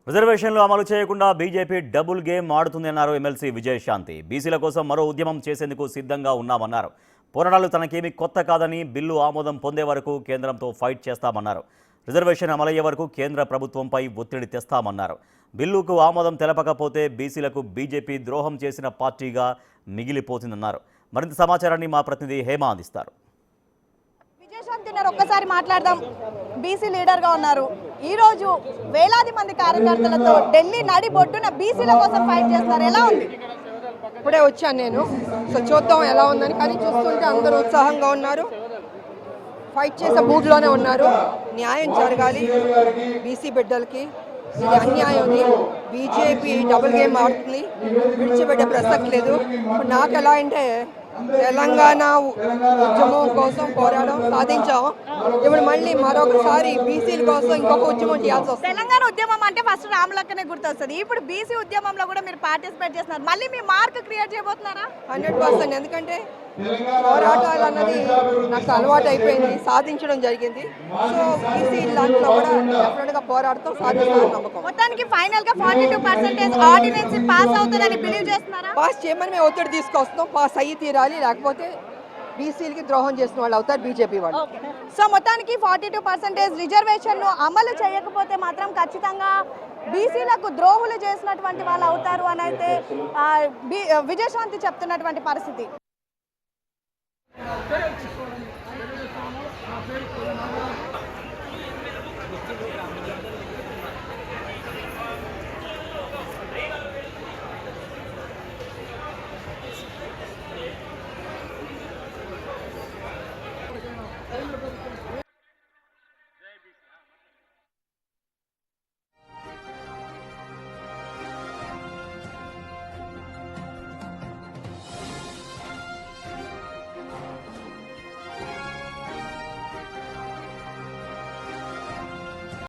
రిజర్వేషన్లు అమలు చేయకుండా బీజేపీ డబుల్ గేమ్ ఆడుతుందన్నారు ఎమ్మెల్సీ విజయశాంతి. బీసీల కోసం మరో ఉద్యమం చేసేందుకు సిద్ధంగా ఉన్నామన్నారు. పోరాటాలు తనకేమీ కొత్త కాదని, బిల్లు ఆమోదం పొందే వరకు కేంద్రంతో ఫైట్ చేస్తామన్నారు. రిజర్వేషన్ అమలయ్యే వరకు కేంద్ర ప్రభుత్వంపై ఒత్తిడి తెస్తామన్నారు. బిల్లుకు ఆమోదం తెలపకపోతే బీసీలకు బీజేపీ ద్రోహం చేసిన పార్టీగా మిగిలిపోతుందన్నారు. మరింత సమాచారాన్ని మా ప్రతినిధి హేమ అందిస్తారు. విజయశాంతి గారు ఒక్కసారి మాట్లాడదాం. బీసీ లీడర్గా ఉన్నారు. ఈరోజు వేలాది మంది కార్యకర్తలతో ఢిల్లీ నడిబొడ్డున బీసీల కోసం ఫైట్ చేస్తున్నారు. ఎలా ఉంది? ఇప్పుడే వచ్చాను నేను, సో చూద్దాం ఎలా ఉందని. కానీ చూస్తుంటే అందరూ ఉత్సాహంగా ఉన్నారు, ఫైట్ చేసే మూడ్లోనే ఉన్నారు. న్యాయం జరగాలి బీసీ బిడ్డలకి. ఇది అన్యాయం. బీజేపీ డబుల్ గేమ్ ఆడుతుంది, విడిచిపెట్టే ప్రసక్తి లేదు. నాకు ఎలా అంటే తెలంగాణ ఉద్యమం కోసం పోరాటం సాధించాం. ఇప్పుడు మళ్ళీ మరొకసారి బీసీల కోసం ఇంకొక ఉద్యమం చేయాల్సి వస్తుంది. తెలంగాణ ఉద్యమం అంటే ఫస్ట్ రామలక్కనే గుర్తొస్తుంది. ఇప్పుడు బీసీ ఉద్యమంలో కూడా మీరు పార్టిసిపేట్ చేస్తున్నారు. మళ్ళీ మీ మార్క్ క్రియేట్ చేయబోతున్నారా? 100%. ఎందుకంటే పోరాటాలు అన్నది నాకు అలవాటు అయిపోయింది, సాధించడం జరిగింది. సో బీసీ దాంట్లో కూడా డెఫినెట్గా పోరాడతాం, సాధిస్తామని నమ్మకం. మొత్తానికి ఫైనల్ గా 42% ఆర్డినెన్స్ పాస్ అవుతుందని బిలీవ్ చేస్తున్నారా? పాస్ చేయమని మేము ఒత్తిడి తీసుకొస్తాం. పాస్ అయ్యి తీరాలి, లేకపోతే బీసీలకి ద్రోహం చేసిన వాళ్ళు అవుతారు బీజేపీ వాళ్ళు. సో మొత్తానికి 42% రిజర్వేషన్ ను అమలు చేయకపోతే మాత్రం ఖచ్చితంగా బీసీలకు ద్రోహులు చేసినటువంటి వాళ్ళు అవుతారు అని అయితే విజయశాంతి చెప్తున్నటువంటి పరిస్థితి.